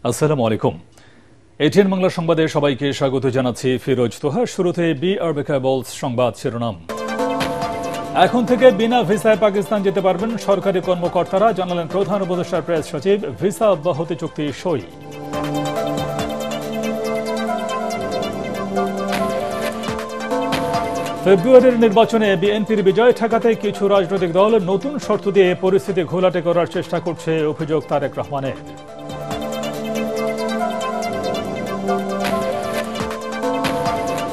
আসসালামু আলাইকুম। এটিএন বাংলা সংবাদে সবাইকে স্বাগত জানাচ্ছি ফিরোজ তোহা। শুরুতে বিআরবি কেবলস সংবাদ শিরোনাম। এখন থেকে বিনা ভিসায় পাকিস্তান যেতে পারবেন সরকারি কর্মকর্তারা, জানালেন প্রধান উপদেষ্টার প্রেস সচিব। ভিসা অব্যাহতি চুক্তি সই। ফেব্রুয়ারির নির্বাচনে বিএনপির বিজয় ঠেকাতে কিছু রাজনৈতিক দল নতুন শর্ত দিয়ে পরিস্থিতি ঘোলাটে করার চেষ্টা করছে, অভিযোগ তারেক রহমানের।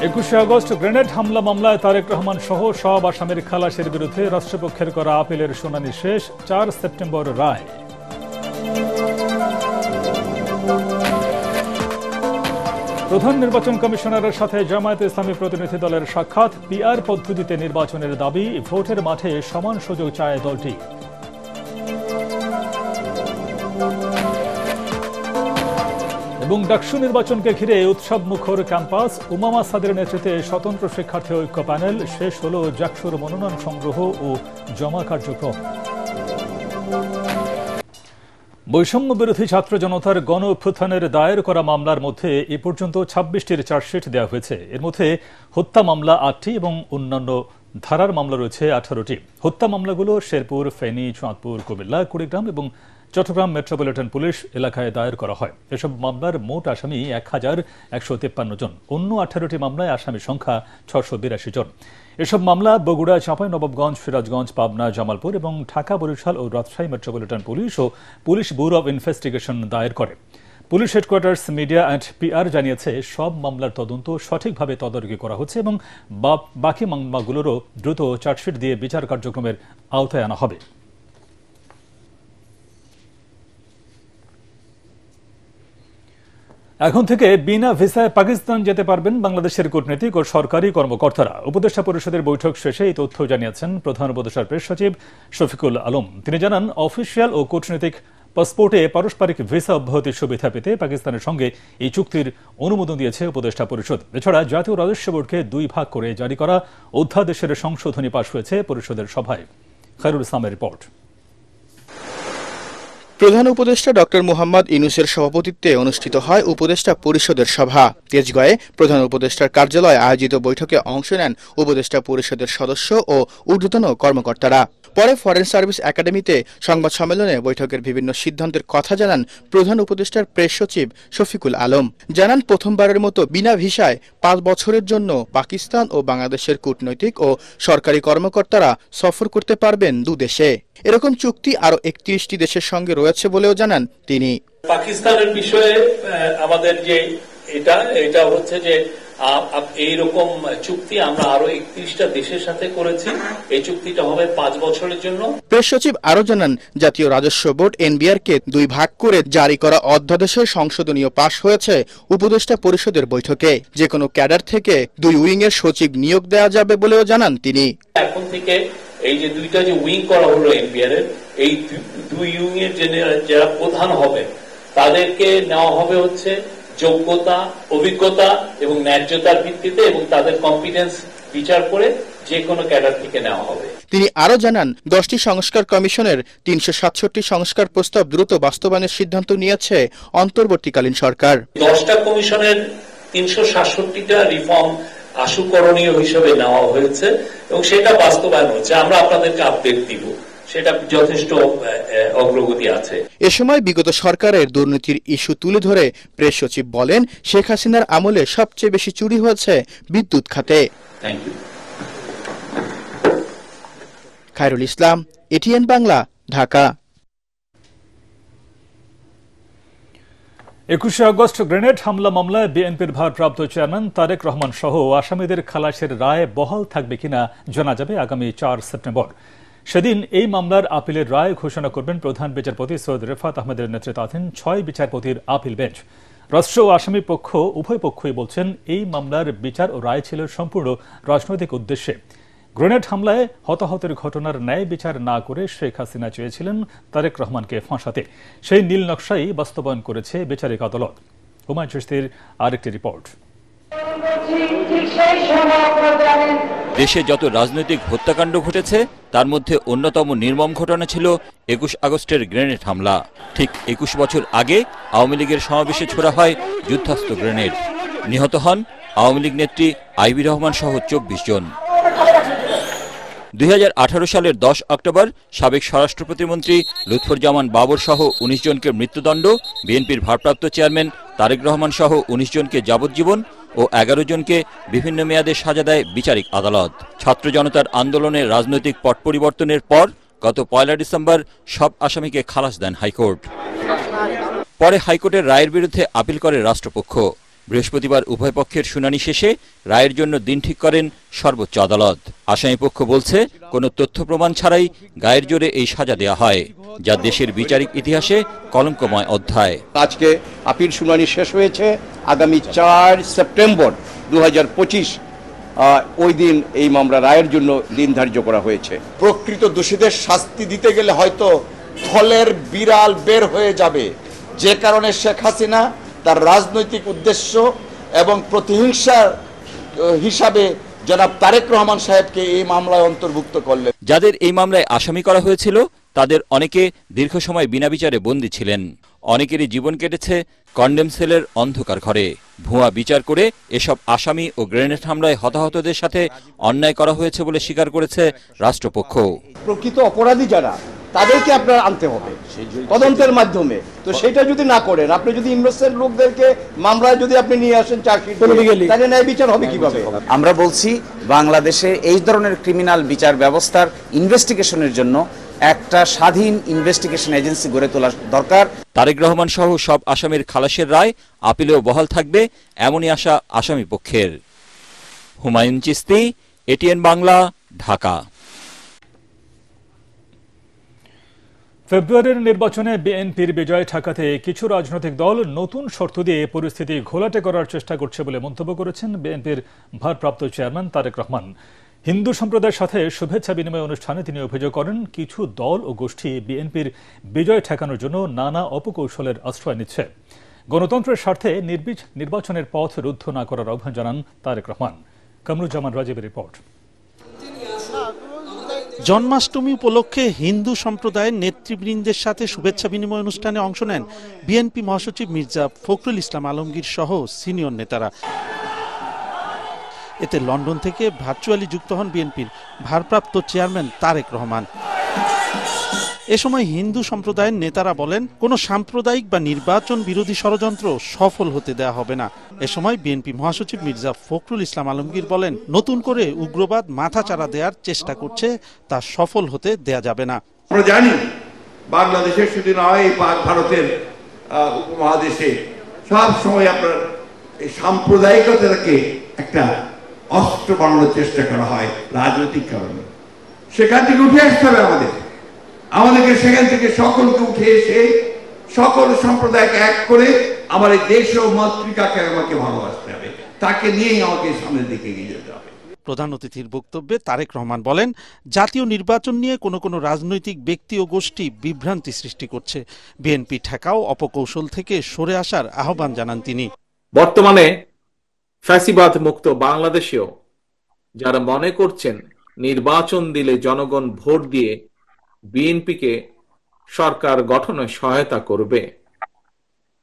21শে আগস্ট গ্রেনেড হামলা মামলায় তারেক রহমান সহ সব আসামির খালাসের বিরুদ্ধে রাষ্ট্রপক্ষের করা আপিলের শুনানি শেষ। 4 সেপ্টেম্বর রায়। প্রধান নির্বাচন কমিশনারের সাথে জামায়াতে ইসলামী প্রতিনিধি দলের সাক্ষাৎ। পিআর পদ্ধতিতে নির্বাচনের দাবি, ভোটের মাঠে সমান সুযোগ চায় দলটি। এবং ডাকসু নির্বাচনকে ঘিরে উৎসব মুখর ক্যাম্পাস। উমামা সাদের নেতৃত্বে স্বতন্ত্র শিক্ষার্থী ঐক্য প্যানেল। শেষ হল ডাকসুর মনোনয়ন সংগ্রহ ও জমা কার্যক্রম। বৈষম্য বিরোধী ছাত্র জনতার গণ অভ্যুত্থানের দায়ের করা মামলার মধ্যে এ পর্যন্ত 26টির চার্জশিট দেওয়া হয়েছে। এর মধ্যে হত্যা মামলা 8টি এবং অন্যান্য ধারার মামলা রয়েছে 18টি। হত্যা মামলাগুলো শেরপুর, ফেনী, চাঁদপুর, কুমিল্লা, কুড়িগ্রাম এবং চট্টগ্রাম মেট্রোপলিটন পুলিশ এলাকায় দায়ের করা হয়। এসব মামলার মোট আসামি 1153 জন। অন্য 18টি মামলায় আসামির সংখ্যা 682 জন। এসব মামলা বগুড়া, চাঁপাইনবাবগঞ্জ, সিরাজগঞ্জ, পাবনা, জামালপুর এবং ঢাকা, বরিশাল ও রাজশাহী মেট্রোপলিটন পুলিশ ও পুলিশ ব্যুরো অব ইনভেস্টিগেশন দায়ের করে। Police headquarters media and PR জানিয়েছে, সব মামলার তদন্ত সঠিকভাবে তদারকি করা হচ্ছে এবং বাকি মামলাগুলোরও দ্রুত চার্জশিট দিয়ে বিচার কার্যক্রমের আওতায় আনা হবে। এখন থেকে বিনা ভিসায় পাকিস্তান যেতে পারবেন বাংলাদেশের কূটনীতিক ও সরকারি কর্মকর্তারা। উপদেষ্টা পরিষদের বৈঠক শেষে এই তথ্য জানিয়েছেন প্রধান উপদেষ্টার প্রেস সচিব শফিকুল আলম। তিনি জানান, অফিসিয়াল ও কূটনীতিক পাসপোর্টে পারস্পরিক ভিসা অব্যাহতির সুবিধা পেতে পাকিস্তানের সঙ্গে এই চুক্তির অনুমোদন দিয়েছে উপদেষ্টা পরিষদ। এছাড়া জাতীয় রাজস্ব বোর্ডকে 2 ভাগ করে জারি করা অধ্যাদেশের সংশোধনী পাশ হয়েছে পরিষদের সভায়। খায়রুল ইসলামের রিপোর্ট। প্রধান উপদেষ্টা ডক্টর মোহাম্মদ ইউনূসের সভাপতিত্বে অনুষ্ঠিত হয় উপদেষ্টা পরিষদের সভা। তেজগাঁয়ে প্রধান উপদেষ্টার কার্যালয়ে আয়োজিত বৈঠকে অংশ নেন উপদেষ্টা পরিষদের সদস্য ও ঊর্ধ্বতন কর্মকর্তারা। পরে ফরেন সার্ভিস একাডেমিতে সংবাদ সম্মেলনে বৈঠকের বিভিন্ন সিদ্ধান্তের কথা জানান প্রধান উপদেষ্টার প্রেস সচিব শফিকুল আলম। জানান, প্রথমবারের মতো বিনা ভিসায় 5 বছরের জন্য পাকিস্তান ও বাংলাদেশের কূটনৈতিক ও সরকারি কর্মকর্তারা সফর করতে পারবেন 2 দেশে। এরকম চুক্তি আরো 31টি দেশের সঙ্গে রয়েছে বলেও জানান তিনি। পাকিস্তানের বিষয়ে আমাদের যে এটা হচ্ছে যে এইরকম চুক্তি আমরা আরো 31টা দেশের সাথে করেছি। এই চুক্তিটা হবে 5 বছরের জন্য। প্রেস সচিব আরো জানান, জাতীয় রাজস্ব বোর্ড এনবিআরকে 2 ভাগ করে জারি করা অধ্যাদেশের সংশোধনীয় পাশ হয়েছে উপদেষ্টা পরিষদের বৈঠকে। যে কোনো ক্যাডার থেকে 2 উইং এর সচিব নিয়োগ দেওয়া যাবে বলেও জানান তিনি। এখন থেকে এই যে 2টা যে উইং করা হলো এনবিআর এর, এই 2 উইং এর যারা প্রধান হবে তাদেরকে নেওয়া হবে হচ্ছে যোগ্যতা, অভিজ্ঞতা এবং ন্যায্যতার ভিত্তিতে, এবং তাদের কম্পিটেন্স বিচার করে যে কোনো ক্যাডার থেকে নেওয়া হবে। তিনি আরো জানান, 10টি সংস্কার কমিশনের 367টি সংস্কার প্রস্তাব দ্রুত বাস্তবায়নের সিদ্ধান্ত নিয়েছে অন্তর্বর্তীকালীন সরকার। 10টা কমিশনের 367টা রিফর্ম আশুকরণীয় হিসেবে নেওয়া হয়েছে এবং সেটা বাস্তবায়ন হচ্ছে। আমরা আপনাদেরকে আপডেট দিব, সেটা যথেষ্ট অগ্রগতি আছে। এ সময় বিগত সরকারের দুর্নীতির ইস্যু তুলে ধরে প্রেস সচিব বলেন, শেখ হাসিনার আমলে সবচেয়ে বেশি চুরি হয়েছে বিদ্যুৎ খাতে। Thank you. Khairul Islam, ATN Bangla, Dhaka. 21শে আগস্ট গ্রেনেড হামলা মামলায় বিএনপির ভারপ্রাপ্ত চেয়ারম্যান তারেক রহমান সহ আসামিদের খালাসের রায় বহাল থাকবে কিনা জানা যাবে আগামী 4 সেপ্টেম্বর। সেদিন এই মামলার আপিলের রায় ঘোষণা করবেন প্রধান বিচারপতি সৈয়দ রেফাত আহমেদের নেতৃত্বাধীন 6 বিচারপতির আপিল বেঞ্চ। রাষ্ট্র ও আসামি পক্ষ উভয় পক্ষই বলছেন, এই মামলার বিচার ও রায় ছিল সম্পূর্ণ রাজনৈতিক উদ্দেশ্যে। গ্রেনেড হামলায় হতাহতের ঘটনার ন্যায় বিচার না করে শেখ হাসিনা চেয়েছিলেন তারেক রহমানকে ফাঁসাতে। সেই নীল নকশাই বাস্তবায়ন করেছে বিচারিক আদালত। হুমায়ুন চিশতির আরেকটি রিপোর্ট। দেশে যত রাজনৈতিক হত্যাকাণ্ড ঘটেছে তার মধ্যে অন্যতম নির্মম ঘটনা ছিল ২১ আগস্টের গ্রেনেড হামলা। ঠিক ২১ বছর আগে আওয়ামী লীগের সমাবেশে ছোড়া হয় যুদ্ধাস্ত্র গ্রেনেড। নিহত হন আওয়ামী লীগ নেত্রী আইভি রহমান সহ ২৪ জন। ২০১৮ সালের ১০ অক্টোবর সাবেক স্বরাষ্ট্র প্রতিমন্ত্রী লুৎফুজ্জামান বাবর সহ ১৯ জনকে মৃত্যুদণ্ড, বিএনপির ভারপ্রাপ্ত চেয়ারম্যান তারেক রহমান সহ ১৯ জনকে যাবজ্জীবন ও ১১ জনকে বিভিন্ন মেয়াদে সাজা দেয় বিচারিক আদালত। ছাত্র জনতার আন্দোলনে রাজনৈতিক পট পরিবর্তনের পর গত ১ ডিসেম্বর সব আসামিকে খালাস দেন হাইকোর্ট। পরে হাইকোর্টের রায়ের বিরুদ্ধে আপিল করে রাষ্ট্রপক্ষ। বৃহস্পতিবার উভয় পক্ষের শুনানি শেষে রায়ের জন্য দিন ঠিক করেন সর্বোচ্চ আদালত। আসামিপক্ষ বলছে, কোনো তথ্য প্রমাণ ছাড়াই গায়ের জোরে এই সাজা দেয়া হয়, যা দেশের বিচারিক ইতিহাসে কলঙ্কময় অধ্যায়। আজকে আপিল শুনানি শেষ হয়েছে। আগামী ৪ সেপ্টেম্বর ২০২৫ ওই দিন এই মামলা রায়ের জন্য দিন ধার্য করা হয়েছে। প্রকৃত দোষীদের শাস্তি দিতে গেলে হয়তো থলের বিড়াল বের হয়ে যাবে, যে কারণে শেখ হাসিনা তার রাজনৈতিক উদ্দেশ্য এবং প্রতিহিংসার হিসাবে জনাব তারেক রহমান সাহেবকে এই মামলায় অন্তর্ভুক্ত করলেন। যাদের এই মামলায় আসামি করা হয়েছিল তাদের অনেকে দীর্ঘ সময় বিনা বিচারে বন্দী ছিলেন। অনেকেরই জীবন কেটেছে কন্ডেম সেলের অন্ধকার ঘরে। ভুয়া বিচার করে এসব আসামি ও গ্রেনেড হামলায় হতাহতদের সাথে অন্যায় করা হয়েছে বলে স্বীকার করেছে রাষ্ট্রপক্ষ। প্রকৃত অপরাধী যারা, তাদেরকে আপনার আনতে হবে তদন্তের মাধ্যমে। তো সেটা যদি না করেন, আপনি যদি ইনোসেন্ট লোকদেরকে মামলায় যদি আপনি নিয়ে আসেন চার্জশিট, তাহলে ন্যায় বিচার হবে কিভাবে? আমরা বলছি বাংলাদেশে এই ধরনের ক্রিমিনাল বিচার ব্যবস্থার ইনভেস্টিগেশনের জন্য একটা স্বাধীন ইনভেস্টিগেশন এজেন্সি গড়ে তোলা দরকার। তারেক রহমান সহ সব আসামির খালাসের রায় আপিলেও বহাল থাকবে, এমনই আশা আসামি পক্ষের। হুমায়ুন চিস্তি, এটিএন বাংলা, ঢাকা। ফেব্রুয়ারির নির্বাচনে বিএনপির বিজয় ঠেকাতে কিছু রাজনৈতিক দল নতুন শর্ত দিয়ে পরিস্থিতি ঘোলাটে করার চেষ্টা করছে বলে মন্তব্য করেছেন বিএনপির ভারপ্রাপ্ত চেয়ারম্যান তারেক রহমান। হিন্দু সম্প্রদায়ের সাথে শুভেচ্ছা বিনিময় অনুষ্ঠানে তিনি অভিযোগ করেন, কিছু দল ও গোষ্ঠী বিএনপির বিজয় ঠেকানোর জন্য নানা অপকৌশলের আশ্রয় নিচ্ছে। গণতন্ত্রের স্বার্থে নির্বাচনের পথ রুদ্ধ না করার আহ্বান জানান তারেক রহমান। কামরুজ্জামান রাজীবের রিপোর্ট। জন্মাষ্টমী উপলক্ষে হিন্দু সম্প্রদায়ের নেতৃবৃন্দের সাথে শুভেচ্ছা বিনিময় অনুষ্ঠানে অংশ নেন বিএনপি মহাসচিব মির্জা ফখরুল ইসলাম আলমগীর সহ সিনিয়র নেতারা। এতে লন্ডন থেকে ভার্চুয়ালি যুক্ত হন বিএনপির ভারপ্রাপ্ত চেয়ারম্যান তারেক রহমান। এ সময় হিন্দু সম্প্রদায়ের নেতারা বলেন, কোনো সাম্প্রদায়িক বা নির্বাচন বিরোধী ষড়যন্ত্র সফল হতে দেয়া হবে না। এ সময় বিএনপি মহাসচিব মির্জা ফখরুল ইসলাম আলমগীর বলেন, নতুন করে উগ্রবাদ মাথাচাড়া দেওয়ার চেষ্টা করছে, তা সফল হতে দেয়া যাবে না। আমরা জানি বাংলাদেশের শুধু নয়, ভারতের উপমহাদেশে সব সময় আপনার এই সাম্প্রদায়িকতাকে একটা অস্ত্র বানানোর চেষ্টা করা হয় রাজনৈতিক কারণে। সেখান থেকে উঠে আসতে হবে আমাদেরকে সেখান থেকে সকলকে উঠে এসে সকল সম্প্রদায়কে এক করে আমার এই দেশ ও মাতৃকাকে আমাকে ভালোবাসতে হবে, তাকে নিয়েই আমাকে সামনের দিকে এগিয়ে যেতে হবে। প্রধান অতিথির বক্তব্যে তারেক রহমান বলেন, জাতীয় নির্বাচন নিয়ে কোনো রাজনৈতিক ব্যক্তি ও গোষ্ঠী বিভ্রান্তি সৃষ্টি করছে। বিএনপি ঠেকাও অপকৌশল থেকে সরে আসার আহ্বান জানান তিনি। বর্তমানে ফ্যাসিবাদ মুক্ত বাংলাদেশেও যারা মনে করছেন নির্বাচন দিলে জনগণ ভোট দিয়ে বিএনপিকে সরকার গঠনে সহায়তা করবে,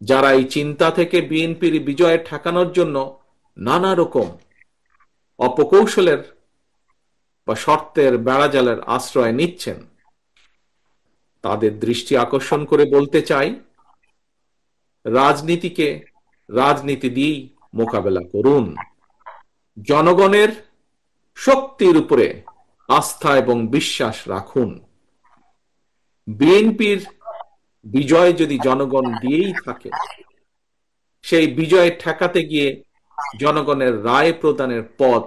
যারা এই চিন্তা থেকে বিএনপির বিজয় ঠেকানোর জন্য নানা রকম অপকৌশলের বা শর্তের বেড়াজালের আশ্রয় নিচ্ছেন, তাদের দৃষ্টি আকর্ষণ করে বলতে চাই, রাজনীতিকে রাজনীতি দিয়েই মোকাবেলা করুন। জনগণের শক্তির উপরে আস্থা এবং বিশ্বাস রাখুন। বিএনপির বিজয় যদি জনগণ দিয়েই থাকে, সেই বিজয় ঠেকাতে গিয়ে জনগণের রায় প্রদানের পথ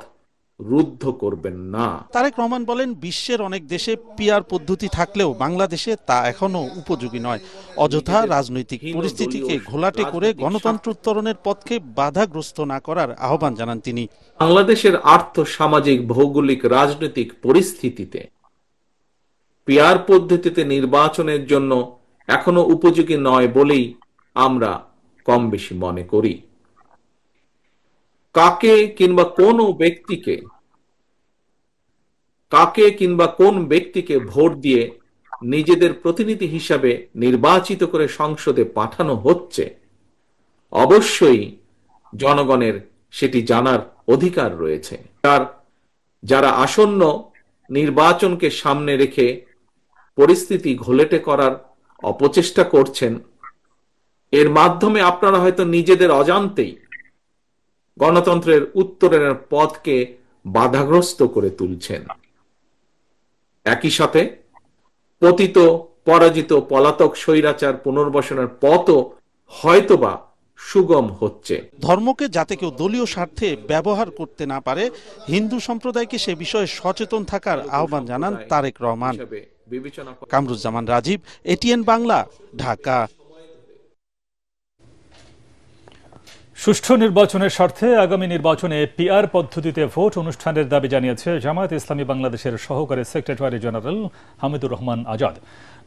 রুদ্ধ করবেন না। তারেক রহমান বলেন, বিশ্বের অনেক দেশে পিআর পদ্ধতি থাকলেও বাংলাদেশে তা এখনো উপযোগী নয়। অযথা রাজনৈতিক পরিস্থিতিকে ঘোলাটে করে গণতন্ত্র উত্তরণের পথকে বাধাগ্রস্ত না করার আহ্বান জানান তিনি। বাংলাদেশের আর্থ সামাজিক ভৌগোলিক রাজনৈতিক পরিস্থিতিতে পিআর পদ্ধতিতে নির্বাচনের জন্য এখনো উপযোগী নয় বলেই আমরা কম বেশি মনে করি। কাকে কিংবা কোন ব্যক্তিকে কাকে কিংবা কোন ব্যক্তিকে ভোট দিয়ে নিজেদের প্রতিনিধি হিসাবে নির্বাচিত করে সংসদে পাঠানো হচ্ছে, অবশ্যই জনগণের সেটি জানার অধিকার রয়েছে। যারা আসন্ন নির্বাচনকে সামনে রেখে পরিস্থিতি ঘোলেটে করার অপচেষ্টা করছেন, এর মাধ্যমে আপনারা হয়তো নিজেদের অজান্তেই গণতন্ত্রের উত্তরণের পথকে বাধাগ্রস্ত করে তুলছেন। একই সাথে পতিত, পরাজিত, পলাতক স্বৈরাচার পুনর্বাসনের পথও হয়তোবা সুগম হচ্ছে। ধর্মকে যাতে কেউ দলীয় স্বার্থে ব্যবহার করতে না পারে, হিন্দু সম্প্রদায়কে সে বিষয়ে সচেতন থাকার আহ্বান জানান তারেক রহমান। কামরুজ্জামান রাজীব, এটিএন বাংলা, ঢাকা। সুষ্ঠু নির্বাচনের স্বার্থে আগামী নির্বাচনে পিআর পদ্ধতিতে ভোট অনুষ্ঠানের দাবি জানিয়েছে জামায়াত ইসলামী বাংলাদেশের সহকারী সেক্রেটারি জেনারেল হামিদুর রহমান আজাদ।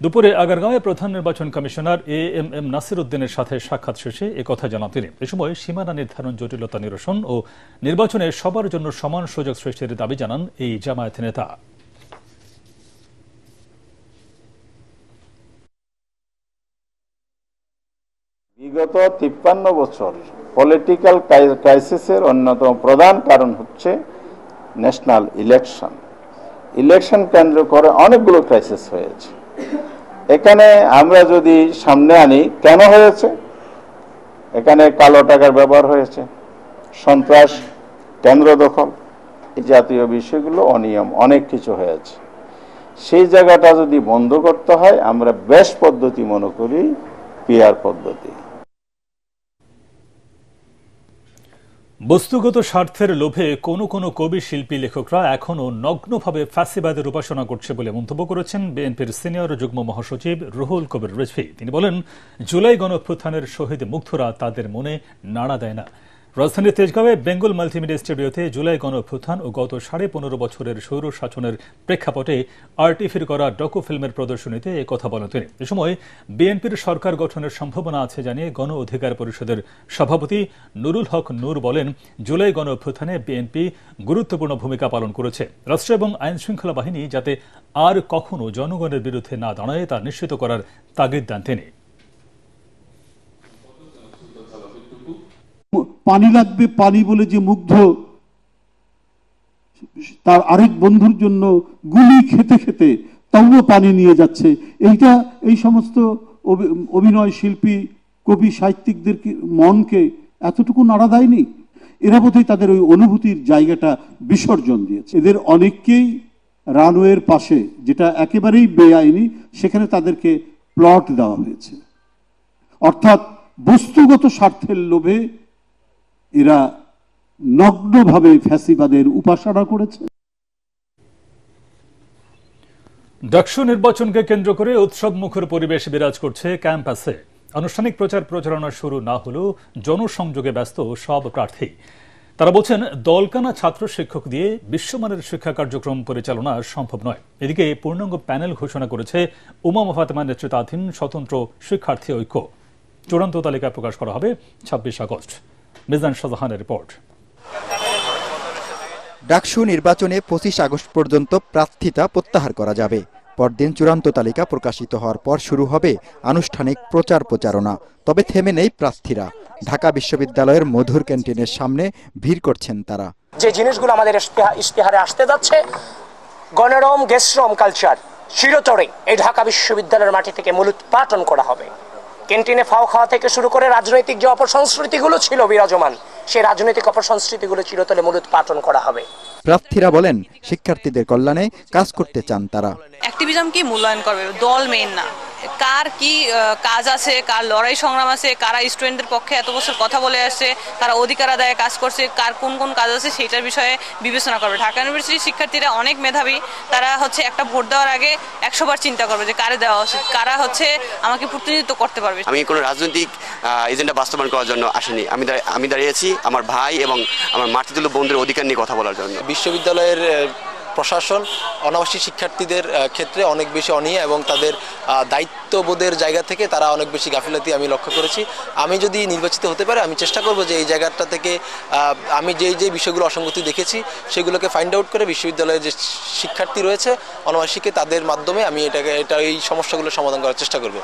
দুপুরে আগারগাঁওয়ে প্রধান নির্বাচন কমিশনার এএমএম নাসির উদ্দিনের সাথে সাক্ষাৎ শেষে একথা জানান তিনি। এ সময় সীমানা নির্ধারণ জটিলতা নিরসন ও নির্বাচনে সবার জন্য সমান সুযোগ সৃষ্টির দাবি জানান এই জামায়াত নেতা। বিগত 53 বছর পলিটিক্যাল ক্রাইসিসের অন্যতম প্রধান কারণ হচ্ছে ন্যাশনাল ইলেকশন কেন্দ্র করে অনেকগুলো ক্রাইসিস হয়েছে। এখানে আমরা যদি সামনে আনি, কেন হয়েছে? এখানে কালো টাকার ব্যবহার হয়েছে, সন্ত্রাস, কেন্দ্র দখল, এই জাতীয় বিষয়গুলো, অনিয়ম, অনেক কিছু হয়েছে। সেই জায়গাটা যদি বন্ধ করতে হয়, আমরা বেস্ট পদ্ধতি মনে করি পিআর পদ্ধতি। বস্তুগত স্বার্থের লোভে কোনো কবি, শিল্পী, লেখকরা এখনও নগ্নভাবে ফ্যাসিবাদের উপাসনা করছে বলে মন্তব্য করেছেন বিএনপির সিনিয়র যুগ্ম মহাসচিব রুহুল কবির রিজভী। তিনি বলেন, জুলাই গণঅভ্যুত্থানের শহীদ মুগ্ধরা তাদের মনে নাড়া দেয় না। রাজধানীর তেজগাঁওয়ে বেঙ্গল মাল্টিমিডিয়া স্টুডিওতে জুলাই গণঅভ্যুত্থান ও গত 15.5 বছরের স্বৈর শাসনের প্রেক্ষাপটে আরটিভির করা ডকু ফিল্মের প্রদর্শনীতে একথা বলেন তিনি। এ সময় বিএনপির সরকার গঠনের সম্ভাবনা আছে জানিয়ে গণ অধিকার পরিষদের সভাপতি নুরুল হক নূর বলেন, জুলাই গণঅভ্যুত্থানে বিএনপি গুরুত্বপূর্ণ ভূমিকা পালন করেছে। রাষ্ট্র এবং আইন শৃঙ্খলা বাহিনী যাতে আর কখনো জনগণের বিরুদ্ধে না দাঁড়ায় তা নিশ্চিত করার তাগিদ দেন তিনি। পানি লাগবে, পানি বলে যে মুগ্ধ তার আরেক বন্ধুর জন্য গুলি খেতে খেতে তবুও পানি নিয়ে যাচ্ছে, এইটা এই সমস্ত অভিনয় শিল্পী, কবি, সাহিত্যিকদের মনকে এতটুকু নাড়া দেয়নি। এরা বোধহয় তাদের ওই অনুভূতির জায়গাটা বিসর্জন দিয়েছে। এদের অনেককেই রানওয়ের পাশে, যেটা একেবারেই বেআইনি, সেখানে তাদেরকে প্লট দেওয়া হয়েছে। অর্থাৎ বস্তুগত স্বার্থের লোভে এরা নগ্নভাবে ফ্যাসিবাদের উপাসনা করেছে। ডাকসু নির্বাচনকে কেন্দ্র করে উৎসব মুখর পরিবেশ বিরাজ করছে ক্যাম্পাসে। আনুষ্ঠানিক প্রচার প্রচারণা শুরু না হলেও জনসংযোগে ব্যস্ত সব প্রার্থী। তারা বলছেন, দলকানা ছাত্র শিক্ষক দিয়ে বিশ্বমানের শিক্ষা কার্যক্রম পরিচালনা সম্ভব নয়। এদিকে পূর্ণাঙ্গ প্যানেল ঘোষণা করেছে উমামা ফাতেমা নেতৃত্বাধীন স্বতন্ত্র শিক্ষার্থী ঐক্য। চূড়ান্ত তালিকা প্রকাশ করা হবে 26 আগস্ট। মিজান শাহজাহানের রিপোর্ট। ডাকসু নির্বাচনে 25 আগস্ট পর্যন্ত প্রার্থিতা প্রত্যাহার করা যাবে। পরদিন চূড়ান্ত তালিকা প্রকাশিত হওয়ার পর শুরু হবে আনুষ্ঠানিক প্রচার প্রচারণা। তবে থেমে নেই প্রার্থীরা। ঢাকা বিশ্ববিদ্যালয়ের মধুর ক্যান্টিনের সামনে ভিড় করছেন তারা। যে জিনিসগুলো আমাদের ইশতেহারে আসতে যাচ্ছে, গণরম গেস্টরম কালচার চিরতরে এই ঢাকা বিশ্ববিদ্যালয়ের মাটি থেকে মূলোৎপাটন করা হবে। ক্যান্টিনে ফাও খাওয়া থেকে শুরু করে রাজনৈতিক যে অপসংস্কৃতিগুলো ছিল বিরাজমান, সেই রাজনৈতিক অপসংস্কৃতিগুলো চিরতরে মূলোৎপাটন করা হবে। প্রার্থীরা বলেন, শিক্ষার্থীদের কল্যাণে কাজ করতে চান তারা। অ্যাক্টিভিজম কি মূল্যায়ন করবে, দল মেইন না। কার কি কাজ আছে, কার লড়াই সংগ্রাম আছে, কারা স্টুডেন্টদের পক্ষে এত বছর কথা বলে আসছে, কারা অধিকার আদায়ে কাজ করছে, কার কোন কোন কাজ আছে, সেইটার বিষয়ে বিবেচনা করবে। ঢাকা ইউনিভার্সিটির শিক্ষার্থীরা অনেক মেধাবী। তারা একটা ভোট দেওয়ার আগে 100 বার চিন্তা করবে যে কারে দেওয়া উচিত, কারা আমাকে প্রতিনিধিত্ব করতে পারবে। আমি কোনো রাজনৈতিক এজেন্ডা বাস্তবায়ন করার জন্য আসিনি। আমি দাঁড়িয়েছি আমার ভাই এবং আমার মাতৃতুল্য বন্ধুদের অধিকার নিয়ে কথা বলার জন্য। বিশ্ববিদ্যালয়ের প্রশাসন অনাবাসিক শিক্ষার্থীদের ক্ষেত্রে অনেক বেশি অনীহা এবং তাদের দায়িত্ববোধের জায়গা থেকে তারা অনেক বেশি গাফিলতি আমি লক্ষ্য করেছি। আমি যদি নির্বাচিত হতে পারি আমি চেষ্টা করব যে এই জায়গাটা থেকে আমি যে বিষয়গুলো অসঙ্গতি দেখেছি সেগুলোকে ফাইন্ড আউট করে বিশ্ববিদ্যালয়ের যে শিক্ষার্থী রয়েছে অনাবাসিকে তাদের মাধ্যমে আমি এই সমস্যাগুলো সমাধান করার চেষ্টা করব।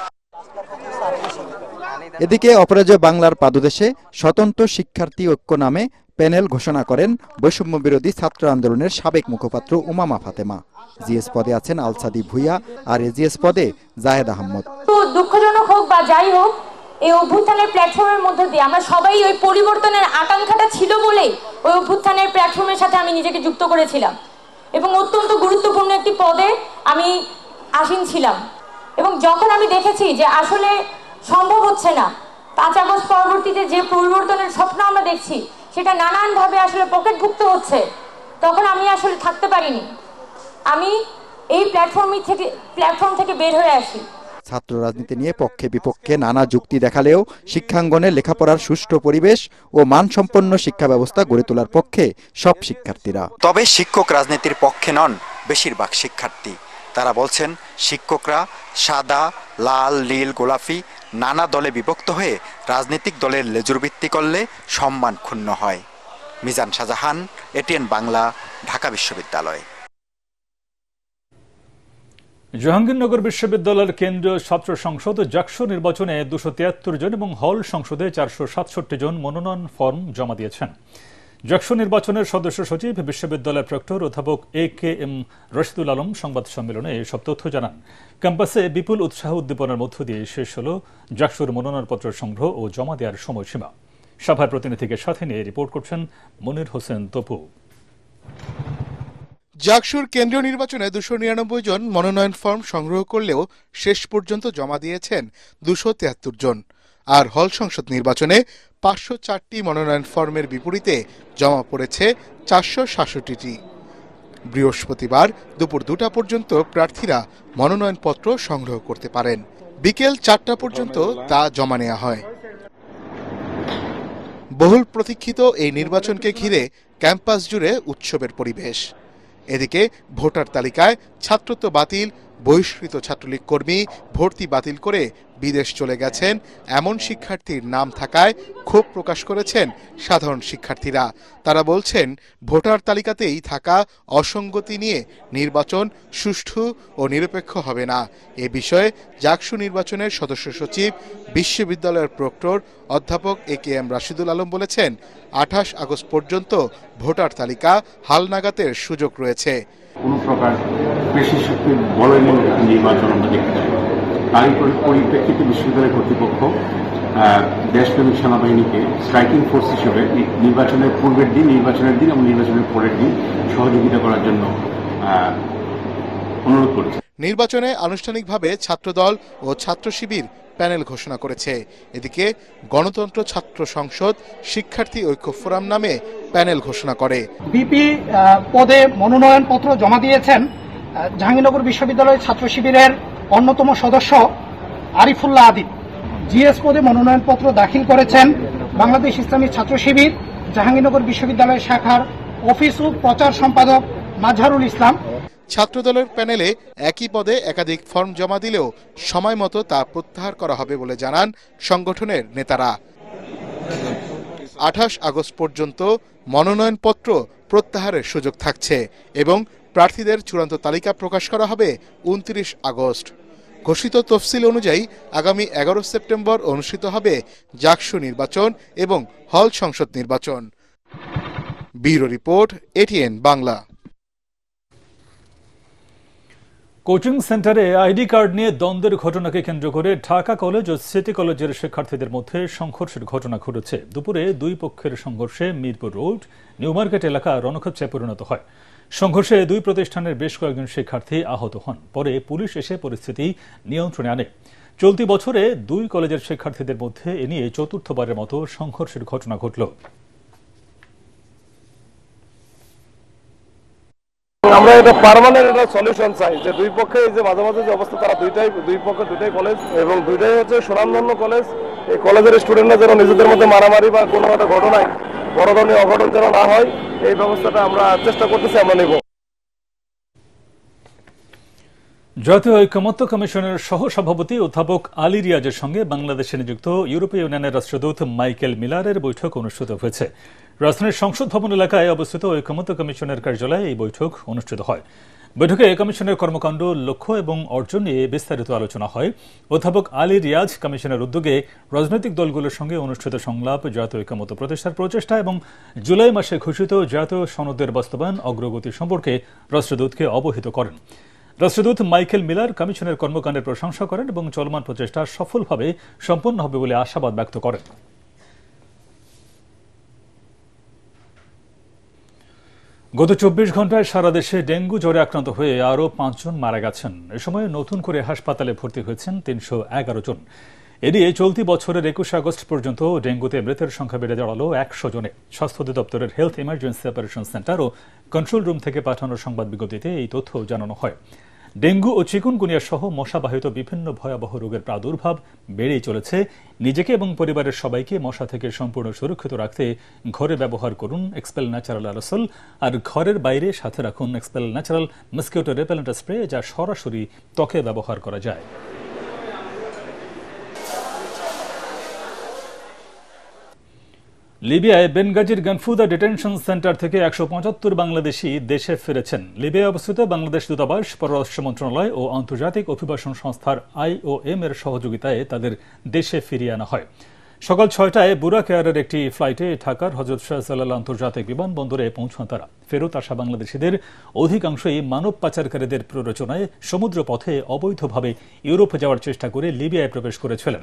এদিকে অপরাজয় বাংলার পাদদেশে স্বতন্ত্র শিক্ষার্থী ঐক্য নামে প্যানেল ঘোষণা করেন বৈষম্য বিরোধী ছাত্র আন্দোলনের সাবেক মুখপাত্র উমামা ফাতেমা। জিএস পদে আছেন আলসাদি ভুইয়া আর এজিএস পদে জাহেদ আহমদ। দুঃখজনক হোক বা যাই হোক, এই অভ্যুত্থানের প্ল্যাটফর্মের মধ্য দিয়ে আমরা সবাই ওই পরিবর্তনের আকাঙ্ক্ষাটা ছিল বলেই ওই অভ্যুত্থানের প্ল্যাটফর্মের সাথে আমি নিজেকে যুক্ত করেছিলাম এবং অত্যন্ত গুরুত্বপূর্ণ একটি পদে আমি আসীন ছিলাম। এবং যখন আমি দেখেছি যে আসলে সম্ভব হচ্ছে না, 5 আগস্ট পরবর্তীতে যে পরিবর্তনের স্বপ্ন আমরা দেখছি সেটা নানানভাবে আসলে পকেটভুক্ত হচ্ছে, তখন আমি আসলে থাকতে পারিনি। আমি এই প্ল্যাটফর্ম থেকে বের হয়ে আসি। ছাত্র রাজনীতি নিয়ে পক্ষে বিপক্ষে নানা যুক্তি দেখালেও শিক্ষাঙ্গনে লেখাপড়ার সুষ্ঠু পরিবেশ ও মানসম্পন্ন শিক্ষা ব্যবস্থা গড়ে তোলার পক্ষে সব শিক্ষার্থীরা। তবে শিক্ষক রাজনীতির পক্ষে নন বেশিরভাগ শিক্ষার্থী। তারা বলছেন শিক্ষকরা সাদা, লাল, নীল, গোলাপি নানা দলে বিভক্ত হয়ে রাজনৈতিক দলের লেজুরভিত্তি করলে সম্মান ক্ষুণ্ণ হয়। মিজান শাহজাহান, এটিএন বাংলা, ঢাকা বিশ্ববিদ্যালয়। জাহাঙ্গীরনগর বিশ্ববিদ্যালয়ের কেন্দ্রীয় ছাত্র সংসদ জাকসু নির্বাচনে 273 জন এবং হল সংসদে 467 জন মনোনয়ন ফর্ম জমা দিয়েছেন। জাকসু নির্বাচনের সদস্য সচিব বিশ্ববিদ্যালয়ের প্রক্টর অধ্যাপক AKM রশিদুল আলম সংবাদ সম্মেলনে এসব তথ্য জানান। ক্যাম্পাসে বিপুল উৎসাহ উদ্দীপনার মধ্য দিয়ে শেষ হল জাকসুর মনোনয়নপত্র সংগ্রহ ও জমা দেওয়ার সময়সীমা। সভার প্রতিনিধিকে সাথে নিয়ে রিপোর্ট করছেন মনির হোসেন তপু। জাকসুর কেন্দ্রীয় নির্বাচনে 299 জন মনোনয়ন ফর্ম সংগ্রহ করলেও শেষ পর্যন্ত জমা দিয়েছেন 273 জন। আর হল সংসদ নির্বাচনে 504টি মনোনয়ন ফর্মের বিপরীতে জমা পড়েছে 467টি। বৃহস্পতিবার দুপুর 2টা পর্যন্ত প্রার্থীরা মনোনয়নপত্র সংগ্রহ করতে পারেন। বিকেল 4টা পর্যন্ত তা জমা নেওয়া হয়। বহুল প্রতীক্ষিত এই নির্বাচনকে ঘিরে ক্যাম্পাস জুড়ে উৎসবের পরিবেশ। এদিকে ভোটার তালিকায় ছাত্রত্ব বাতিল, বহিষ্কৃত ছাত্রলীগ কর্মী ভর্তি বাতিল করে বিদেশ চলে গেছেন এমন শিক্ষার্থীর নাম থাকায় ক্ষোভ প্রকাশ করেছেন সাধারণ শিক্ষার্থীরা। তারা বলছেন ভোটার তালিকাতেই থাকা অসঙ্গতি নিয়ে নির্বাচন সুষ্ঠু ও নিরপেক্ষ হবে না। এ বিষয়ে জাকসু নির্বাচনের সদস্য সচিব বিশ্ববিদ্যালয়ের প্রক্টর অধ্যাপক AKM রশিদুল আলম বলেছেন 28 আগস্ট পর্যন্ত ভোটার তালিকা হালনাগাদের সুযোগ রয়েছে। কোনো প্রকার পেশি শক্তির বলয়মূল নির্বাচন আমরা দেখতে চাই। তারই পরিপ্রেক্ষিতে বিশ্ববিদ্যালয় কর্তৃপক্ষ দেশপ্রেমিক সেনাবাহিনীকে স্ট্রাইকিং ফোর্স হিসেবে নির্বাচনের পূর্বের দিন, নির্বাচনের দিন এবং নির্বাচনের পরের দিন সহযোগিতা করার জন্য অনুরোধ করেছে। নির্বাচনে আনুষ্ঠানিকভাবে ছাত্রদল ও ছাত্র শিবির প্যানেল ঘোষণা করেছে। এদিকে গণতন্ত্র ছাত্র সংসদ শিক্ষার্থী ঐক্য ফোরাম নামে প্যানেল ঘোষণা করে। বিপি পদে মনোনয়নপত্র জমা দিয়েছেন জাহাঙ্গীরনগর বিশ্ববিদ্যালয়ের ছাত্র শিবিরের অন্যতম সদস্য আরিফুল্লাহ আদিব। জিএস পদে মনোনয়নপত্র দাখিল করেছেন বাংলাদেশ ইসলামী ছাত্র শিবির জাহাঙ্গীরনগর বিশ্ববিদ্যালয় শাখার অফিস ও প্রচার সম্পাদক মাজহারুল ইসলাম। ছাত্রদলের প্যানেলে একই পদে একাধিক ফর্ম জমা দিলেও সময় মতো তা প্রত্যাহার করা হবে বলে জানান সংগঠনের নেতারা। 28 আগস্ট পর্যন্ত মনোনয়নপত্র প্রত্যাহারের সুযোগ থাকছে এবং প্রার্থীদের চূড়ান্ত তালিকা প্রকাশ করা হবে 29 আগস্ট। ঘোষিত তফসিল অনুযায়ী আগামী 11 সেপ্টেম্বর অনুষ্ঠিত হবে জাকসু নির্বাচন এবং হল সংসদ নির্বাচন। Bureau report, ATN Bangla. Coaching সেন্টারে আইডি কার্ড নিয়ে দ্বন্দ্বের ঘটনাকে কেন্দ্র করে ঢাকা কলেজ ও সিটি কলেজের শিক্ষার্থীদের মধ্যে সংঘর্ষের ঘটনা ঘটেছে। দুপুরে দুই পক্ষের সংঘর্ষে মিরপুর রোড, নিউ মার্কেট এলাকা রণক্ষেত্রে পরিণত হয়। সংঘর্ষে দুই প্রতিষ্ঠানের বেশ কয়েকজন শিক্ষার্থী আহত হন। পরে পুলিশ এসে পরিস্থিতি নিয়ন্ত্রণে আনে। চলতি বছরে দুই কলেজের শিক্ষার্থীদের মধ্যে এ নিয়ে চতুর্থবারের মতো সংঘর্ষের ঘটনা ঘটল। আমরা এটা পার্মানেন্ট একটা সলিউশন চাই যে দুই পক্ষে এই যে মাঝে মাঝে যে অবস্থা, তারা দুই পক্ষে দুইটাই কলেজ এবং দুইটাই হচ্ছে সুনামধন্য কলেজ। এই কলেজের স্টুডেন্টরা যেন নিজেদের মধ্যে মারামারি বা কোনো একটা ঘটনায় বড় ধরনের অঘটন যেন না হয়, এই ব্যবস্থাটা আমরা চেষ্টা করতেছি, আমরা নেব। জাতীয় ঐকমত্য কমিশনের সহ-সভাপতি অধ্যাপক আলী রিয়াজের সঙ্গে বাংলাদেশে নিযুক্ত ইউরোপীয় ইউনিয়নের রাষ্ট্রদূত মাইকেল মিলারের বৈঠক অনুষ্ঠিত হয়েছে। রাজধানীর সংসদ ভবন এলাকায় অবস্থিত ঐকমত্য কমিশনের কার্যালয়ে এই বৈঠক অনুষ্ঠিত হয়। বৈঠকে কমিশনের কর্মকাণ্ড, লক্ষ্য এবং অর্জন নিয়ে বিস্তারিত আলোচনা হয়। অধ্যাপক আলী রিয়াজ কমিশনের উদ্যোগে রাজনৈতিক দলগুলোর সঙ্গে অনুষ্ঠিত সংলাপ, জাতীয় ঐকমত্য প্রতিষ্ঠার প্রচেষ্টা এবং জুলাই মাসে ঘোষিত জাতীয় সনদের বাস্তবায়ন অগ্রগতি সম্পর্কে রাষ্ট্রদূতকে অবহিত করেন। রাষ্ট্রদূত মাইকেল মিলার কমিশনের কর্মকাণ্ডের প্রশংসা করেন এবং চলমান প্রচেষ্টা সফলভাবে সম্পন্ন হবে বলে আশাবাদ ব্যক্ত করেন। গত 24 ঘণ্টায় সারা দেশে ডেঙ্গু জ্বরে আক্রান্ত হয়ে আরও 5 জন মারা গেছেন। এ সময় নতুন করে হাসপাতালে ভর্তি হয়েছেন 311 জন। এদিকে চলতি বছরের 21 আগস্ট পর্যন্ত ডেঙ্গুতে মৃতের সংখ্যা বেড়ে দাঁড়ালো 100 জনে। স্বাস্থ্য অধিদপ্তরের হেলথ ইমার্জেন্সি অপারেশন সেন্টার ও কন্ট্রোল রুম থেকে পাঠানো সংবাদ বিজ্ঞপ্তিতে এই তথ্য জানানো হয়। ডেঙ্গু ও চিকুনগুনিয়া সহ মশাবাহিত বিভিন্ন ভয়াবহ রোগের প্রাদুর্ভাব বেড়েই চলেছে। নিজেকে এবং পরিবারের সবাইকে মশা থেকে সম্পূর্ণ সুরক্ষিত রাখতে ঘরে ব্যবহার করুন এক্সপেল ন্যাচারাল অ্যারোসল, আর ঘরের বাইরে সাথে রাখুন expel natural mosquito repellent spray, যা সরাসরি ত্বকে ব্যবহার করা যায়। লিবিয়ায় বেনগাজির গানফুদা ডিটেনশন সেন্টার থেকে 175 বাংলাদেশি দেশে ফিরেছেন। লিবিয়ায় অবস্থিত বাংলাদেশ দূতাবাস, পররাষ্ট্র মন্ত্রণালয় ও আন্তর্জাতিক অভিবাসন সংস্থার IOM এর সহযোগিতায় তাদের দেশে ফিরিয়ে আনা হয়। সকাল 6টায় বুরাক এয়ারের একটি ফ্লাইটে ঢাকার হযরত শাহজালাল আন্তর্জাতিক বিমানবন্দরে পৌঁছান তারা। ফেরত আসা বাংলাদেশিদের অধিকাংশই মানব পাচারকারীদের প্ররোচনায় সমুদ্রপথে অবৈধভাবে ইউরোপে যাওয়ার চেষ্টা করে লিবিয়ায় প্রবেশ করেছিলেন।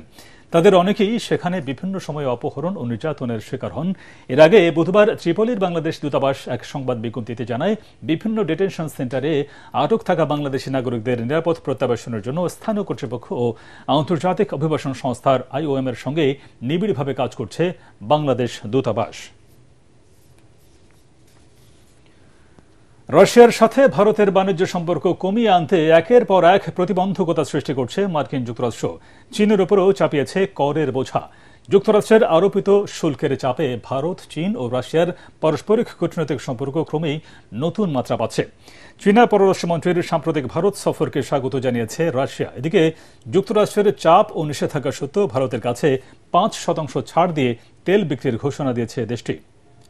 তাদের অনেকেই সেখানে বিভিন্ন সময়ে অপহরণ ও নির্যাতনের শিকার হন। এর আগে বুধবার ত্রিপলির বাংলাদেশ দূতাবাস এক সংবাদ বিজ্ঞপ্তিতে জানায়, বিভিন্ন ডিটেনশন সেন্টারে আটক থাকা বাংলাদেশি নাগরিকদের নিরাপদ প্রত্যাবাসনের জন্য স্থানীয় কর্তৃপক্ষ ও আন্তর্জাতিক অভিবাসন সংস্থার IOM এর সঙ্গে নিবিড়ভাবে কাজ করছে বাংলাদেশ দূতাবাস। রাশিয়ার সাথে ভারতের বাণিজ্য সম্পর্ক কমিয়ে আনতে একের পর এক প্রতিবন্ধকতা সৃষ্টি করছে মার্কিন যুক্তরাষ্ট্র। চীনের উপরও চাপিয়েছে করের বোঝা। যুক্তরাষ্ট্রের আরোপিত শুল্কের চাপে ভারত, চীন ও রাশিয়ার পারস্পরিক কূটনৈতিক সম্পর্ক ক্রমেই নতুন মাত্রা পাচ্ছে। চীনা পররাষ্ট্রমন্ত্রীর সাম্প্রতিক ভারত সফরকে স্বাগত জানিয়েছে রাশিয়া। এদিকে যুক্তরাষ্ট্রের চাপ ও নিষেধাজ্ঞা সত্ত্বেও ভারতের কাছে 5% ছাড় দিয়ে তেল বিক্রির ঘোষণা দিয়েছে দেশটি।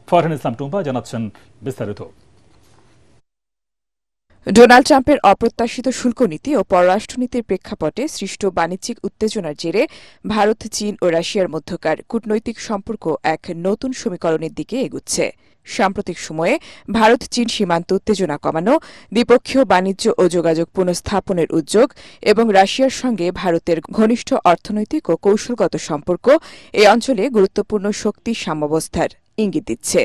ফারহান ইসলাম টুম্পা জানাচ্ছেন বিস্তারিত। ডোনাল্ড ট্রাম্পের অপ্রত্যাশিত শুল্ক নীতি ও পররাষ্ট্রনীতির প্রেক্ষাপটে সৃষ্ট বাণিজ্যিক উত্তেজনার জেরে ভারত, চীন ও রাশিয়ার মধ্যকার কূটনৈতিক সম্পর্ক এক নতুন সমীকরণের দিকে এগুচ্ছে। সাম্প্রতিক সময়ে ভারত চীন সীমান্ত উত্তেজনা কমানো, দ্বিপক্ষীয় বাণিজ্য ও যোগাযোগ পুনঃস্থাপনের উদ্যোগ এবং রাশিয়ার সঙ্গে ভারতের ঘনিষ্ঠ অর্থনৈতিক ও কৌশলগত সম্পর্ক এই অঞ্চলে গুরুত্বপূর্ণ শক্তি সাম্যাবস্থার ইঙ্গিত দিচ্ছে।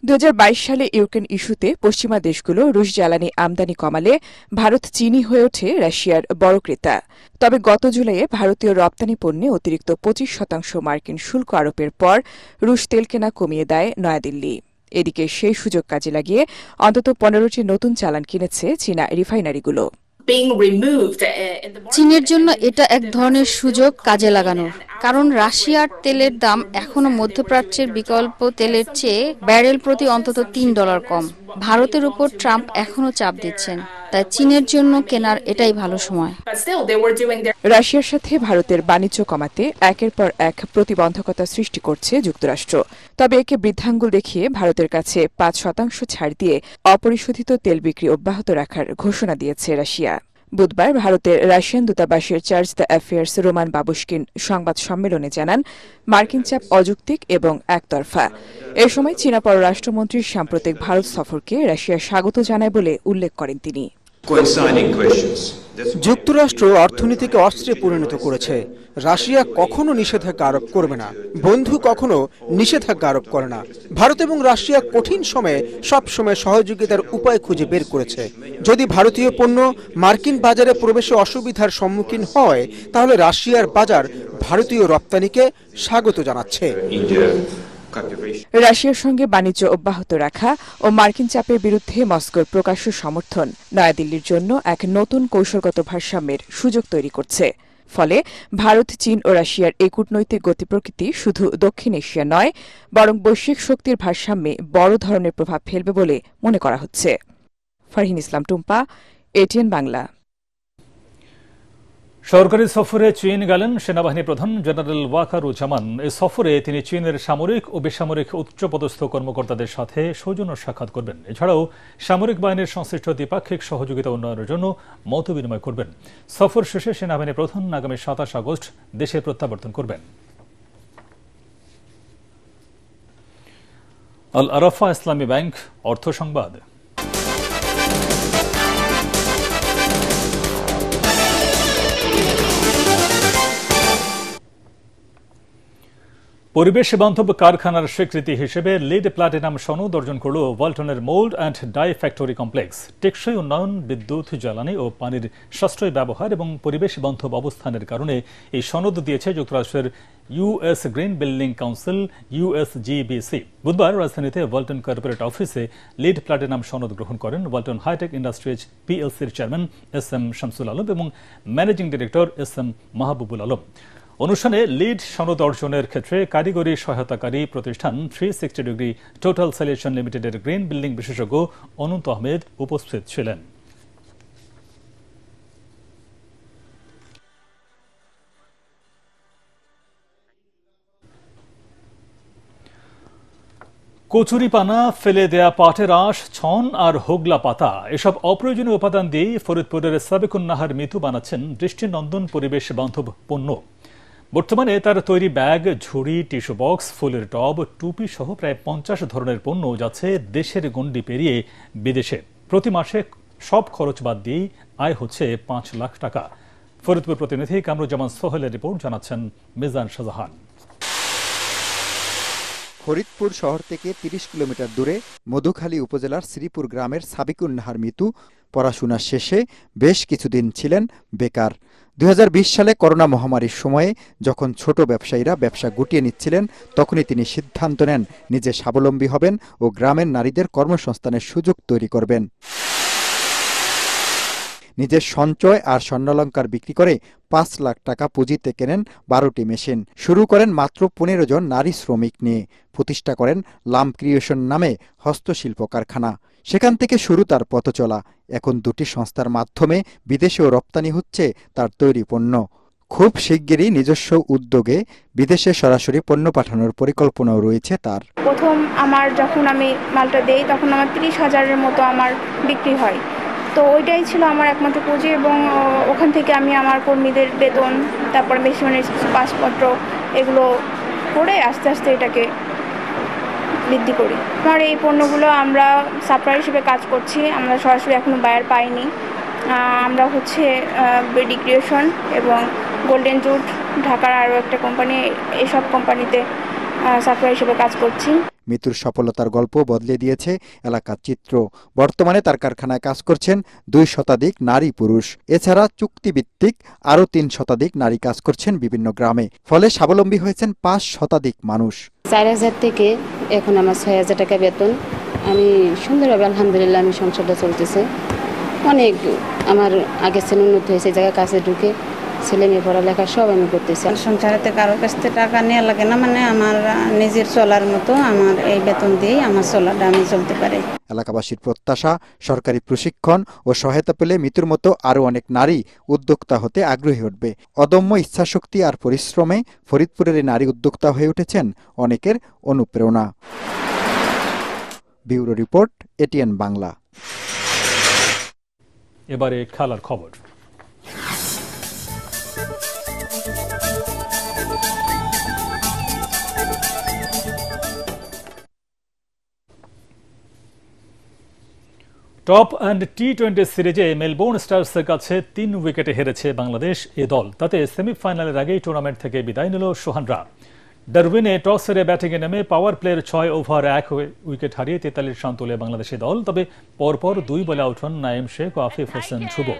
2022 সালে ইউক্রেন ইস্যুতে পশ্চিমা দেশগুলো রুশ জ্বালানি আমদানি কমালে ভারত চীনই হয়ে ওঠে রাশিয়ার বড় ক্রেতা। তবে গত জুলাইয়ে ভারতীয় রপ্তানি পণ্যে অতিরিক্ত 25% মার্কিন শুল্ক আরোপের পর রুশ তেল কেনা কমিয়ে দেয় নয়াদিল্লি। এদিকে সেই সুযোগ কাজে লাগিয়ে অন্তত 15টি নতুন চালান কিনেছে চীনা রিফাইনারিগুলো। চীনের জন্য এটা এক ধরনের সুযোগ কাজে লাগানোর, কারণ রাশিয়ার তেলের দাম এখনো মধ্যপ্রাচ্যের বিকল্প তেলের চেয়ে ব্যারেল প্রতি অন্তত $3 কম। ভারতের উপর ট্রাম্প এখনো চাপ দিচ্ছেন, তাই চীনের জন্য কেনার এটাই ভালো সময়। রাশিয়ার সাথে ভারতের বাণিজ্য কমাতে একের পর এক প্রতিবন্ধকতা সৃষ্টি করছে যুক্তরাষ্ট্র। তবে একে বৃদ্ধাঙ্গুল দেখিয়ে ভারতের কাছে 5% ছাড় দিয়ে অপরিশোধিত তেল বিক্রি অব্যাহত রাখার ঘোষণা দিয়েছে রাশিয়া। বুধবার ভারতের রাশিয়ান দূতাবাসের চার্জ দ্য অ্যাফেয়ার্স রোমান বাবুশকিন সংবাদ সম্মেলনে জানান, মার্কিন চাপ অযৌক্তিক এবং একতরফা। এ সময় চীনা পররাষ্ট্রমন্ত্রীর সাম্প্রতিক ভারত সফরকে রাশিয়া স্বাগত জানায় বলে উল্লেখ করেন তিনি। যুক্তরাষ্ট্র অর্থনীতিকে অস্ত্রে পরিণত করেছে। রাশিয়া কখনো নিষেধাজ্ঞা আরোপ করবে না, বন্ধু কখনো নিষেধাজ্ঞা আরোপ করে না। ভারত এবং রাশিয়া কঠিন সময়ে সবসময় সহযোগিতার উপায় খুঁজে বের করেছে। যদি ভারতীয় পণ্য মার্কিন বাজারে প্রবেশে অসুবিধার সম্মুখীন হয়, তাহলে রাশিয়ার বাজার ভারতীয় রপ্তানিকে স্বাগত জানাচ্ছে। রাশিয়ার সঙ্গে বাণিজ্য অব্যাহত রাখা ও মার্কিন চাপের বিরুদ্ধে মস্কোর প্রকাশ্য সমর্থন নয়াদিল্লির জন্য এক নতুন কৌশলগত ভারসাম্যের সুযোগ তৈরি করছে। ফলে ভারত, চীন ও রাশিয়ার এই কূটনৈতিক গতি প্রকৃতি শুধু দক্ষিণ এশিয়া নয়, বরং বৈশ্বিক শক্তির ভারসাম্যে বড় ধরনের প্রভাব ফেলবে বলে মনে করা হচ্ছে। ফারহিন ইসলাম টুম্পা, ATN বাংলা। সরকারি সফরে চীন গেলেন সেনাবাহিনী প্রধান জেনারেল ওয়াকারুজ্জামান। এই সফরে তিনি চীনের সামরিক ও বেসামরিক উচ্চপদস্থ কর্মকর্তাদের সাথে সৌজন্য সাক্ষাৎ করবেন। এছাড়াও সামরিক বাহিনীর সংশ্লিষ্ট দ্বিপাক্ষিক সহযোগিতা উন্নয়নের জন্য মতবিনিময় করবেন। সফর শেষে সেনাবাহিনী প্রধান আগামী 27 আগস্ট দেশে প্রত্যাবর্তন করবেন। আল আরাফা ইসলামী ব্যাংক অর্থ সংবাদ। পরিবেশ বান্ধব কারখানার স্বীকৃতি হিসেবে লিড প্লাটিনাম সনদ অর্জন করল ওয়ালটনের mould and die factory complex. টেকসই উন্নয়ন, বিদ্যুৎ, জ্বালানি ও পানির সাশ্রয়ী ব্যবহার এবং পরিবেশ বান্ধব অবস্থানের কারণে এই সনদ দিয়েছে যুক্তরাষ্ট্রের US green building council USGBC। বুধবার রাজধানীতে ওয়ালটন কর্পোরেট অফিসে লিড প্লাটিনাম সনদ গ্রহণ করেন ওয়ালটন হাইটেক ইন্ডাস্ট্রিজ PLCর চেয়ারম্যান SM শামসুল আলম এবং managing director SM Mahbubul Alam. অনুষ্ঠানে লিড সনদ অর্জনের ক্ষেত্রে কারিগরি সহায়তাকারী প্রতিষ্ঠান 360 ডিগ্রি টোটাল সলিউশন লিমিটেডের গ্রিন বিল্ডিং বিশেষজ্ঞ অনন্ত আহমেদ উপস্থিত ছিলেন। কচুরিপানা, ফেলে দেয়া পাটের আঁশ, ছন আর হোগলা পাতা এসব অপ্রয়োজনীয় উপাদান দিয়েই ফরিদপুরের সাবেকুন নাহার মিতু বানাচ্ছেন দৃষ্টিনন্দন পরিবেশ বান্ধব পণ্য। বর্তমানে তার তৈরি ব্যাগ, ঝুড়ি, টিস্যু বক্স, ফুলের টব, টুপি সহ প্রায় 50 ধরনের পণ্য যাচ্ছে দেশের গণ্ডি পেরিয়ে বিদেশে। প্রতি মাসে সব খরচ বাদ দিয়েই আয় হচ্ছে 5 লাখ টাকা। ফরিদপুর প্রতিনিধি কামরুজ্জামান সোহেলের রিপোর্ট, জানাচ্ছেন মিজান শাহজাহান। ফরিদপুর শহর থেকে 30 কিলোমিটার দূরে মধুখালী উপজেলার শ্রীপুর গ্রামের সাবিকুন নাহার মিতু পড়াশোনা শেষে বেশ কিছুদিন ছিলেন বেকার। 2020 সালে করোনা মহামারীর সময়ে যখন ছোট ব্যবসায়ীরা ব্যবসা গুটিয়ে নিচ্ছিলেন, তখনই তিনি সিদ্ধান্ত নেন নিজে স্বাবলম্বী হবেন ও গ্রামের নারীদের কর্মসংস্থানের সুযোগ তৈরি করবেন। নিজের সঞ্চয় আর স্বর্ণালঙ্কার বিক্রি করে 5 লাখ টাকা পুঁজিতে কেনেন 12টি মেশিন। শুরু করেন মাত্র 15 জন নারী শ্রমিক নিয়ে। প্রতিষ্ঠা করেন লাম ক্রিয়েশন নামে হস্তশিল্প কারখানা। সেখান থেকে শুরু তার পথ চলা। এখন 2টি সংস্থার মাধ্যমে বিদেশেও রপ্তানি হচ্ছে তার তৈরি পণ্য। খুব শিগগিরই নিজস্ব উদ্যোগে বিদেশে সরাসরি পণ্য পাঠানোর পরিকল্পনাও রয়েছে তার। প্রথম যখন আমি মালটা দেই তখন আমার 30,000-এর মতো আমার বিক্রি হয়। তো ওইটাই ছিল আমার একমাত্র পুঁজি এবং ওখান থেকে আমি আমার কর্মীদের বেতন, তারপর মেশিনের পাসপত্র এগুলো করে আস্তে আস্তে এটাকে বৃদ্ধি করি। আমার এই পণ্যগুলো আমরা সাপ্লায়ার হিসেবে কাজ করছি, আমরা সরাসরি এখনও বায়ার পাইনি। আমরা বেডি ক্রিয়েশন এবং গোল্ডেন জুট, ঢাকার আরও একটা কোম্পানি, এইসব কোম্পানিতে সাপ্লায়ার হিসেবে কাজ করছি। মিতুর সফলতার গল্প বদলে দিয়েছে এলাকার চিত্র। বর্তমানে তার কারখানায় কাজ করছেন 2 শতাধিক নারী পুরুষ। এছাড়া চুক্তিভিত্তিক আরও 3 শতাধিক নারী কাজ করছেন বিভিন্ন গ্রামে। ফলে স্বাবলম্বী হয়েছেন 5 শতাধিক মানুষ। 4,000 থেকে এখন আমার 6,000 টাকা বেতন। আমি সুন্দরভাবে আলহামদুলিল্লাহ আমি সংসারটা চলতেছে। অনেক আমার আগের চেয়ে উন্নতি হয়েছে। জায়গায় কাছে ঢুকে ছেলে মেয়ে পড়ালেখা সব আমি করতেছি। সংসারেতে কারোর কাছ থেকে টাকা নেওয়া লাগে না, আমার নিজের চলার মতো আমার এই বেতন দিয়ে আমার চলাটা আমি চলতে পারি। এলাকাবাসীর প্রত্যাশা, সরকারি প্রশিক্ষণ ও সহায়তা পেলে মিতুর মতো আরও অনেক নারী উদ্যোক্তা হতে আগ্রহী উঠবে। অদম্য ইচ্ছাশক্তি আর পরিশ্রমে ফরিদপুরের এই নারী উদ্যোক্তা হয়ে উঠেছেন অনেকের অনুপ্রেরণা। Bureau report, ATN Bangla. এবারে খেলার খবর। টপ অ্যান্ড T20 সিরিজে মেলবোর্ন স্টার্সের কাছে 3 উইকেটে হেরেছে বাংলাদেশ এ দল। তাতে সেমিফাইনালের আগেই টুর্নামেন্ট থেকে বিদায় নিল সোহানরা। ডারউইনে টস হেরে ব্যাটিংয়ে নেমে পাওয়ার প্লের 6 ওভার 1 উইকেট হারিয়ে 43 রান তোলে বাংলাদেশি দল। তবে পরপর 2 বলে আউট হন নাইম শেখ ও আফিফ হোসেন ধ্রুব।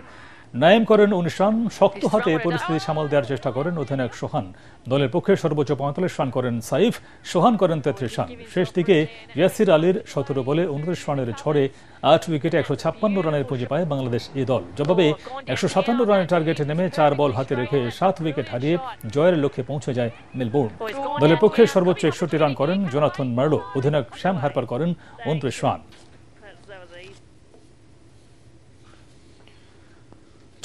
নাইম করেন 19 রান। শক্ত হাতে পরিস্থিতি সামাল দেওয়ার চেষ্টা করেন অধিনায়ক সোহান। দলের পক্ষে সর্বোচ্চ 45 রান করেন সাইফ, সোহান করেন 33 রান। শেষ দিকে ইয়াসির আলীর 17 বলে 29 রানের ঝড়ে 8 উইকেটে 156 রানের পুঁজি পায় বাংলাদেশ এ দল। জবাবে 157 রানের টার্গেটে নেমে 4 বল হাতে রেখে 7 উইকেট হারিয়ে জয়ের লক্ষ্যে পৌঁছে যায় মেলবোর্ন। দলের পক্ষে সর্বোচ্চ 61 রান করেন জোনাথন মার্লো। অধিনায়ক শ্যাম হারপার করেন 29 রান।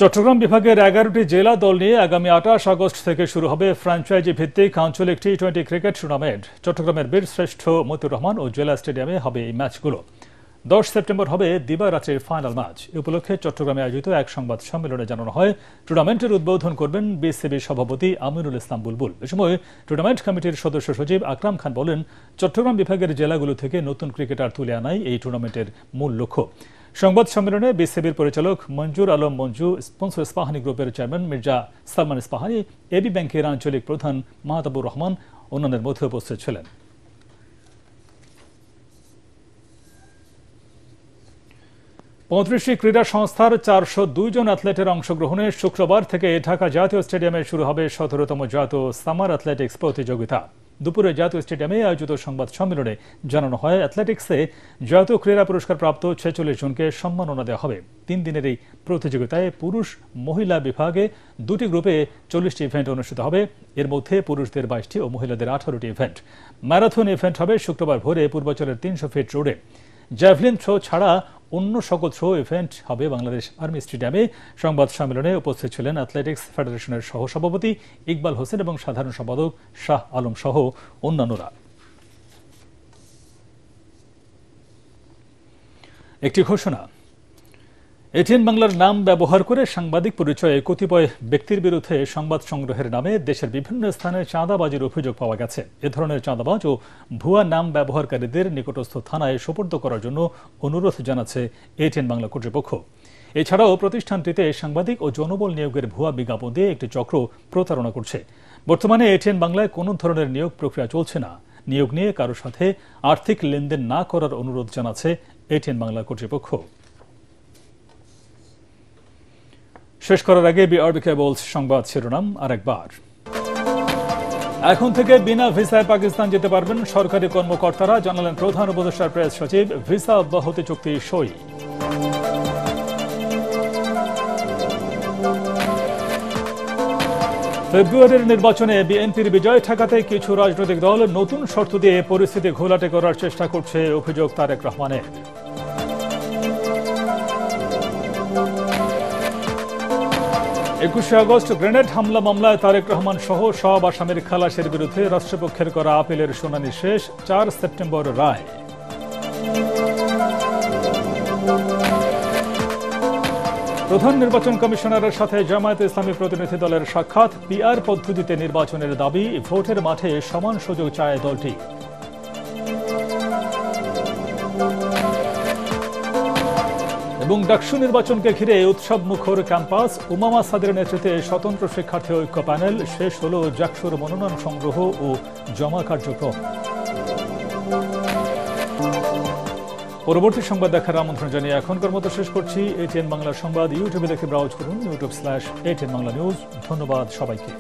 চট্টগ্রাম বিভাগের 11টি জেলা দল নিয়ে আগামী 28 আগস্ট থেকে শুরু হবে ফ্র্যাঞ্চাইজি ভিত্তিক আঞ্চলিক টি-20 ক্রিকেট টুর্নামেন্ট। চট্টগ্রামের বীরশ্রেষ্ঠ মতিউর রহমান ও জেলা স্টেডিয়ামে হবে এই ম্যাচগুলো। 10 সেপ্টেম্বর হবে দিবারাত্রির ফাইনাল ম্যাচ। এ উপলক্ষে চট্টগ্রামে আয়োজিত এক সংবাদ সম্মেলনে জানানো হয়, টুর্নামেন্টের উদ্বোধন করবেন বিসিবির সভাপতি আমিনুল ইসলাম বুলবুল। এ সময় টুর্নামেন্ট কমিটির সদস্য সচিব আকরাম খান বলেন, চট্টগ্রাম বিভাগের জেলাগুলো থেকে নতুন ক্রিকেটার তুলে আনাই এই টুর্নামেন্টের মূল লক্ষ্য। সংবাদ সম্মেলনে বিসিবির পরিচালক মঞ্জুর আলম মঞ্জু, স্পন্সর ইস্পাহানি গ্রুপের চেয়ারম্যান মির্জা সালমান ইস্পাহানি, এবি ব্যাংকের আঞ্চলিক প্রধান মাহতাবুর রহমান অন্যান্যের মধ্যে উপস্থিত ছিলেন। 35টি ক্রীড়া সংস্থার 402 জন অ্যাথলেটের অংশগ্রহণে শুক্রবার থেকে ঢাকা জাতীয় স্টেডিয়ামে শুরু হবে 17তম জাতীয় সামার অ্যাথলেটিক্স প্রতিযোগিতা। দুপুরে জাতীয় স্টেডিয়ামে আয়োজিত সংবাদ সম্মেলনে জানানো হয়, অ্যাথলেটিক্সে জাতীয় ক্রীড়া পুরস্কার প্রাপ্ত 46 জনকে সম্মাননা দেওয়া হবে। 3 দিনের এই প্রতিযোগিতায় পুরুষ মহিলা বিভাগে 2টি গ্রুপে 40টি ইভেন্ট অনুষ্ঠিত হবে। এর মধ্যে পুরুষদের 22টি ও মহিলাদের 18টি ইভেন্ট। ম্যারাথন ইভেন্ট হবে শুক্রবার ভোরে পূর্বাচলের 300 ফিট রোডে। জ্যাভলিন থ্রো ছাড়া অন্য সকল থ্রো ইভেন্ট হবে বাংলাদেশ আর্মি স্টেডিয়ামে। সংবাদ সম্মেলনে উপস্থিত ছিলেন অ্যাথলেটিক্স ফেডারেশনের সহসভাপতি ইকবাল হোসেন এবং সাধারণ সম্পাদক শাহ আলম সহ অন্যান্যরা। একটি ঘোষণা, এটিএন বাংলার নাম ব্যবহার করে সাংবাদিক পরিচয়ে কতিপয় ব্যক্তির বিরুদ্ধে সংবাদ সংগ্রহের নামে দেশের বিভিন্ন স্থানে চাঁদাবাজির অভিযোগ পাওয়া গেছে। এ ধরনের চাঁদাবাজ ও ভুয়া নাম ব্যবহারকারীদের নিকটস্থ থানায় সোপর্দ করার জন্য অনুরোধ জানাচ্ছে এটিএন বাংলা কর্তৃপক্ষ। এছাড়াও প্রতিষ্ঠানটিতে সাংবাদিক ও জনবল নিয়োগের ভুয়া বিজ্ঞাপন দিয়ে একটি চক্র প্রতারণা করছে। বর্তমানে এটিএন বাংলায় কোনো ধরনের নিয়োগ প্রক্রিয়া চলছে না। নিয়োগ নিয়ে কারোর সাথে আর্থিক লেনদেন না করার অনুরোধ জানাচ্ছে এটিএন বাংলা কর্তৃপক্ষ। শেষ করার আগে বিআরবি কেবলস সংবাদ শিরোনাম আরেকবার। এখন থেকে বিনা ভিসায় পাকিস্তান যেতে পারবেন সরকারি কর্মকর্তারা, জানালেন প্রধান উপদেষ্টার প্রেস সচিব। ভিসা অব্যাহতি চুক্তি সই। ফেব্রুয়ারির নির্বাচনে বিএনপির বিজয় ঠেকাতে কিছু রাজনৈতিক দল নতুন শর্ত দিয়ে পরিস্থিতি ঘোলাটে করার চেষ্টা করছে, অভিযোগ তারেক রহমানের। একুশে আগস্ট গ্রেনেড হামলা মামলায় তারেক রহমান সহ সব আসামির খালাসের বিরুদ্ধে রাষ্ট্রপক্ষের করা আপিলের শুনানি শেষ। 4 সেপ্টেম্বর রায়। প্রধান নির্বাচন কমিশনারের সাথে জামায়াতে ইসলামী প্রতিনিধি দলের সাক্ষাৎ। পিআর পদ্ধতিতে নির্বাচনের দাবি, ভোটের মাঠে সমান সুযোগ চায় দলটি। এবং ডাকসু নির্বাচনকে ঘিরে উৎসব মুখর ক্যাম্পাস। উমামা সাদের নেতৃত্বে স্বতন্ত্র শিক্ষার্থী ঐক্য প্যানেল। শেষ হল জাকসুর মনোনয়ন সংগ্রহ ও জমা কার্যক্রম। পরবর্তী সংবাদ দেখার আমন্ত্রণ জানিয়ে এখনকার মতো শেষ করছি। এটিএন বাংলা সংবাদ ইউটিউবে দেখে ব্রাউজ করুন, youtube/ATN বাংলা নিউজ। ধন্যবাদ সবাইকে।